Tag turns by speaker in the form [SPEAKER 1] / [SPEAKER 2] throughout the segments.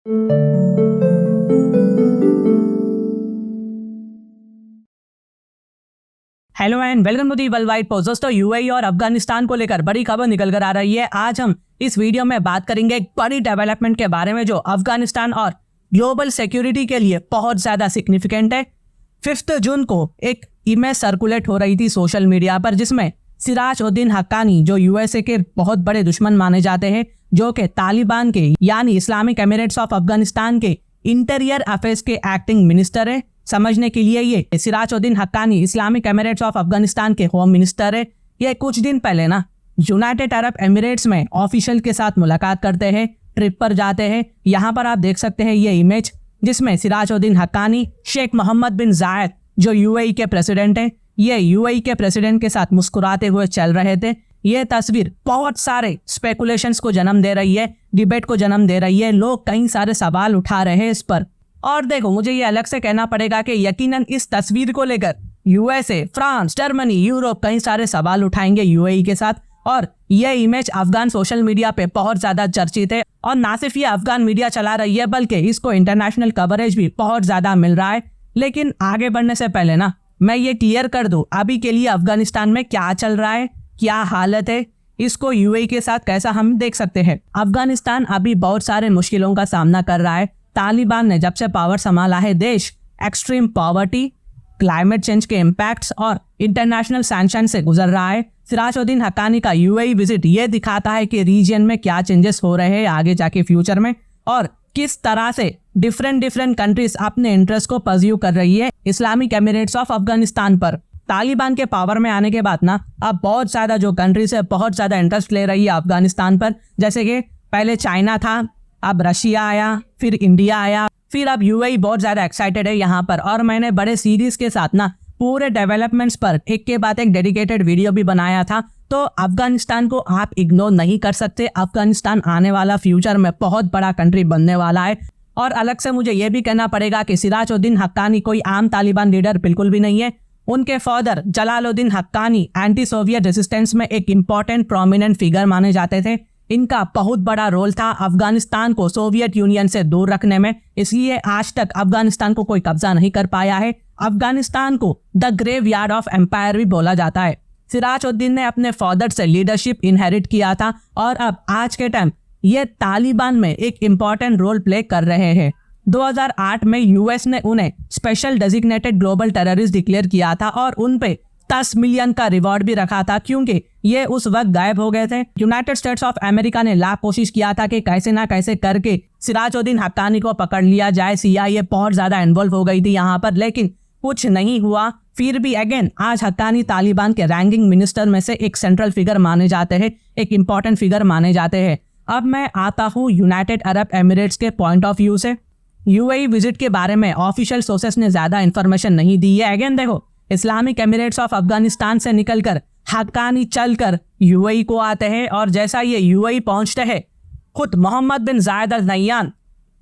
[SPEAKER 1] Hello and welcome to the World Wide Post. दोस्तों, UAE और अफगानिस्तान को लेकर बड़ी खबर निकल कर आ रही है। आज हम इस वीडियो में बात करेंगे एक बड़ी डेवलपमेंट के बारे में जो अफगानिस्तान और ग्लोबल सिक्योरिटी के लिए बहुत ज्यादा सिग्निफिकेंट है। 5 जून को एक इमेज सर्कुलेट हो रही थी सोशल मीडिया पर, जिसमें सिराज उद्दीन हक्कानी, जो यूएसए के बहुत बड़े दुश्मन माने जाते हैं, जो कि तालिबान के यानी इस्लामिक एमिरेट्स ऑफ अफगानिस्तान के इंटीरियर अफेयर्स के एक्टिंग मिनिस्टर है। समझने के लिए, ये Siraj Uddin Haqqani Islamic Emirates of Afghanistan के होम मिनिस्टर है। ये कुछ दिन पहले ना यूनाइटेड अरब एमिरेट्स में ऑफिशियल के साथ मुलाकात करते हैं, ट्रिप पर जाते हैं। यहाँ पर आप देख सकते हैं ये इमेज, जिसमें सिराज उद्दीन हक्कानी शेख मोहम्मद बिन जायद, जो यूएई के प्रेसिडेंट हैं, ये यूएई के प्रेसिडेंट के साथ मुस्कुराते हुए चल रहे थे। ये तस्वीर बहुत सारे स्पेकुलेशंस को जन्म दे रही है, डिबेट को जन्म दे रही है। लोग कई सारे सवाल उठा रहे हैं इस पर। और देखो, मुझे ये अलग से कहना पड़ेगा कि यकीनन इस तस्वीर को लेकर यूएसए, फ्रांस, जर्मनी, यूरोप कई सारे सवाल उठाएंगे यूएई के साथ। और ये इमेज अफगान सोशल मीडिया पे बहुत ज्यादा चर्चित है। और ना सिर्फ ये अफगान मीडिया चला रही है, बल्कि इसको इंटरनेशनल कवरेज भी बहुत ज्यादा मिल रहा है। लेकिन आगे बढ़ने से पहले ना मैं ये क्लियर कर दूं, अभी के लिए अफगानिस्तान में क्या चल रहा है, क्या हालत है, इसको यूएई के साथ कैसा हम देख सकते हैं। अफगानिस्तान अभी बहुत सारे मुश्किलों का सामना कर रहा है। तालिबान ने जब से पावर संभाला है, देश एक्सट्रीम पॉवर्टी, क्लाइमेट चेंज के इम्पैक्ट्स और इंटरनेशनल सैंक्शन से गुजर रहा है। सिराज उद्दीन हक्कानी का यूएई विजिट ये दिखाता है कि रीजन में क्या चेंजेस हो रहे हैं आगे जाके फ्यूचर में, और किस तरह से डिफरेंट कंट्रीज अपने इंटरेस्ट को परस्यू कर रही है इस्लामिक एमिरेट्स ऑफ अफगानिस्तान पर। तालिबान के पावर में आने के बाद ना अब बहुत ज्यादा जो कंट्रीज है बहुत ज्यादा इंटरेस्ट ले रही है अफगानिस्तान पर। जैसे कि पहले चाइना था, अब रशिया आया, फिर इंडिया आया, फिर अब यूएई बहुत ज्यादा एक्साइटेड है यहाँ पर। और मैंने बड़े सीरीज के साथ ना पूरे डेवलपमेंट्स पर एक के बाद एक डेडिकेटेड वीडियो भी बनाया था। तो अफगानिस्तान को आप इग्नोर नहीं कर सकते। अफगानिस्तान आने वाला फ्यूचर में बहुत बड़ा कंट्री बनने वाला है। और अलग से मुझे यह भी कहना पड़ेगा कि सिराज उद्दीन हक्कानी कोई आम तालिबान लीडर बिल्कुल भी नहीं है। उनके father Jalaluddin Haqqani anti Soviet resistance में एक इंपॉर्टेंट प्रोमिनेंट फिगर माने जाते थे। इनका बहुत बड़ा रोल था अफगानिस्तान को सोवियत यूनियन से दूर रखने में, इसलिए आज तक अफगानिस्तान को कोई कब्जा नहीं कर पाया है। अफगानिस्तान को द ग्रेवयार्ड ऑफ एम्पायर भी बोला जाता है। सिराज उद्दीन ने अपने फादर से लीडरशिप इनहेरिट किया था और अब आज के टाइम ये तालिबान में एक इम्पॉर्टेंट रोल प्ले कर रहे हैं। 2008 में यूएस ने उन्हें special designated global terrorist declare किया था और उन पे 10 मिलियन का रिवॉर्ड भी रखा था, क्योंकि ये उस वक्त गायब हो गए थे। यूनाइटेड स्टेट्स ऑफ अमेरिका ने लाख कोशिश किया था कि कैसे ना कैसे करके सिराज उद्दीन हक्कानी को पकड़ लिया जाए। CIA बहुत ज्यादा इन्वॉल्व हो गई थी यहाँ पर, लेकिन कुछ नहीं हुआ। फिर भी अगेन आज हक्कानी तालिबान के रैंकिंग मिनिस्टर में से एक सेंट्रल फिगर माने जाते हैं, एक इंपॉर्टेंट फिगर माने जाते हैं। अब मैं आता हूँ यूनाइटेड अरब एमिरेट्स के पॉइंट ऑफ व्यू से। यूएई विजिट के बारे में ऑफिशियल सोर्सेस ने ज्यादा इन्फॉर्मेशन नहीं दी है। अगेन देखो, इस्लामिक एमिरेट्स ऑफ अफगानिस्तान से निकलकर हक्कानी चलकर यूएई को आते हैं, और जैसा ये यूएई पहुंचते हैं, खुद मोहम्मद बिन जायद अल नह्यान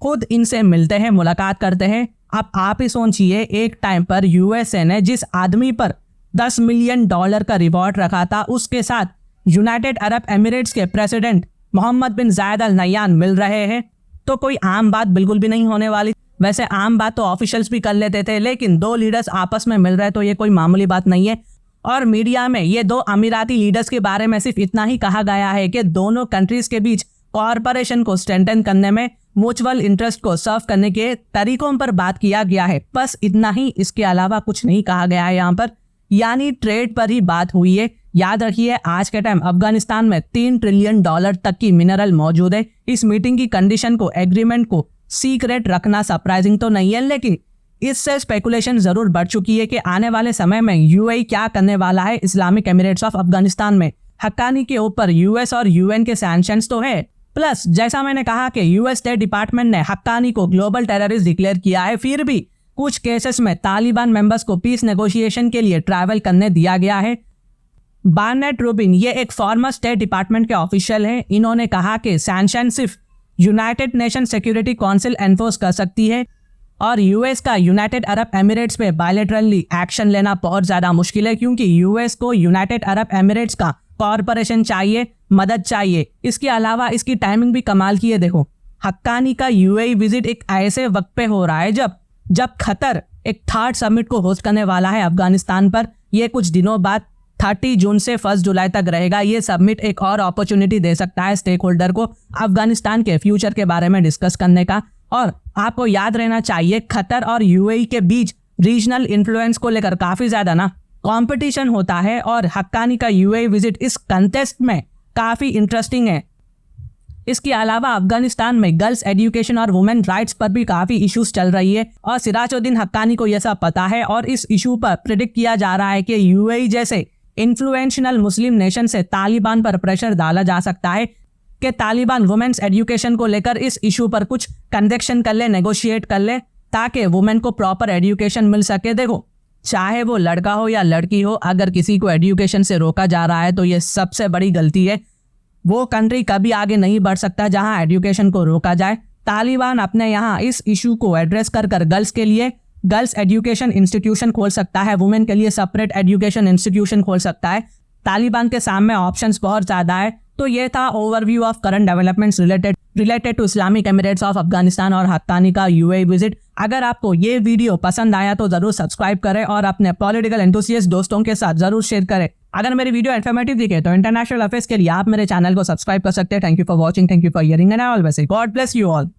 [SPEAKER 1] खुद इनसे मिलते हैं, मुलाकात करते हैं। अब आप ही सोचिए, एक टाइम पर यूएसए ने जिस आदमी पर $10 मिलियन का रिवॉर्ड रखा था, उसके साथ यूनाइटेड अरब एमिरेट्स के प्रेसिडेंट मोहम्मद बिन जायद अल नह्यान मिल रहे हैं, तो कोई आम बात बिल्कुल भी नहीं होने वाली। वैसे आम बात तो ऑफिशियल्स भी कर लेते थे, लेकिन दो लीडर्स आपस में मिल रहे तो ये कोई मामूली बात नहीं है। और मीडिया में ये दो अमीराती लीडर्स के बारे में सिर्फ इतना ही कहा गया है कि दोनों कंट्रीज के बीच कॉर्पोरेशन को स्ट्रेंथन करने में, म्यूचुअल इंटरेस्ट को सर्व करने के तरीकों पर बात किया गया है। बस इतना ही, इसके अलावा कुछ नहीं कहा गया है यहाँ पर, यानी ट्रेड पर ही बात हुई है। याद रखिए, आज के टाइम अफगानिस्तान में $3 ट्रिलियन तक की मिनरल मौजूद है। इस मीटिंग की कंडीशन को, एग्रीमेंट को सीक्रेट रखना सरप्राइजिंग तो नहीं है, लेकिन इससे स्पेकुलेशन जरूर बढ़ चुकी है कि आने वाले समय में यूएई क्या करने वाला है इस्लामिक एमिरेट्स ऑफ अफगानिस्तान में। हक्कानी के ऊपर यूएस और यूएन के सैंक्शंस तो है, प्लस जैसा मैंने कहा कि यूएस स्टेट डिपार्टमेंट ने हक्कानी को ग्लोबल टेररिस्ट डिक्लेयर किया है। फिर भी कुछ केसेस में तालिबान मेंबर्स को पीस नेगोशिएशन के लिए ट्रैवल करने दिया गया है। बार्नेट रूबिन, ये एक फॉर्मर स्टेट डिपार्टमेंट के ऑफिशियल हैं। इन्होंने कहा कि सैंक्शन सिर्फ United nation security council enforce कर सकती है और यूएस का यूनाइटेड अरब एमिरेट्स पे बायलैटरली एक्शन लेना बहुत ज़्यादा मुश्किल है, क्योंकि यूएस को यूनाइटेड अरब एमिरेट्स का कॉर्पोरेशन चाहिए, मदद चाहिए। इसके अलावा इसकी टाइमिंग भी कमाल की है। देखो, हक्कानी का यूएई विजिट एक ऐसे वक्त पे हो रहा है जब कतर एक थर्ड समिट को होस्ट करने वाला है अफगानिस्तान पर। यह कुछ दिनों बाद 30 जून से 1 जुलाई तक रहेगा। ये समिट एक और अपॉर्चुनिटी दे सकता है स्टेक होल्डर को अफगानिस्तान के फ्यूचर के बारे में डिस्कस करने का। और आपको याद रहना चाहिए कतर और यूएई के बीच रीजनल इन्फ्लुएंस को लेकर काफी ज्यादा कंपटीशन होता है और हक्कानी का यूएई विजिट इस कंटेस्ट में काफी इंटरेस्टिंग है। इसके अलावा अफगानिस्तान में गर्ल्स एजुकेशन और वुमेन राइट्स पर भी काफी इश्यूज चल रही है और सिराजुद्दीन हक्कानी को यह सब पता है और इस इशू पर प्रिडिक्ट किया जा रहा है कि यूएई जैसे इन्फ्लुएंशियल मुस्लिम नेशन से तालिबान पर प्रेशर डाला जा सकता है कि तालिबान वुमेन्स एजुकेशन को लेकर इस इशू पर कुछ कंजेक्शन कर ले, नेगोशिएट कर ले, ताकि वुमेन को प्रॉपर एजुकेशन मिल सके। देखो, चाहे वो लड़का हो या लड़की हो, अगर किसी को एजुकेशन से रोका जा रहा है तो ये सबसे बड़ी गलती है। वो कंट्री कभी आगे नहीं बढ़ सकता जहां एजुकेशन को रोका जाए। तालिबान अपने यहाँ इस इशू को एड्रेस कर गर्ल्स के लिए गर्ल्स एजुकेशन इंस्टीट्यूशन खोल सकता है, वुमेन के लिए सेपरेट एजुकेशन इंस्टीट्यूशन खोल सकता है। तालिबान के सामने ऑप्शंस बहुत ज़्यादा है। तो ये था overview of current developments related to Islamic Emirates of Afghanistan और हक्कानी का यूएई विजिट। अगर आपको ये वीडियो पसंद आया तो जरूर सब्सक्राइब करें और अपने पॉलिटिकल एंथुसियास्ट दोस्तों के साथ जरूर शेयर करें। अगर मेरी वीडियो इन्फॉर्मेटिव दिखे तो इंटरनेशनल अफेयर्स के लिए आप मेरे चैनल को सब्सक्राइब कर सकते हैं। Thank you for watching, thank you for hearing and I always say God bless you all.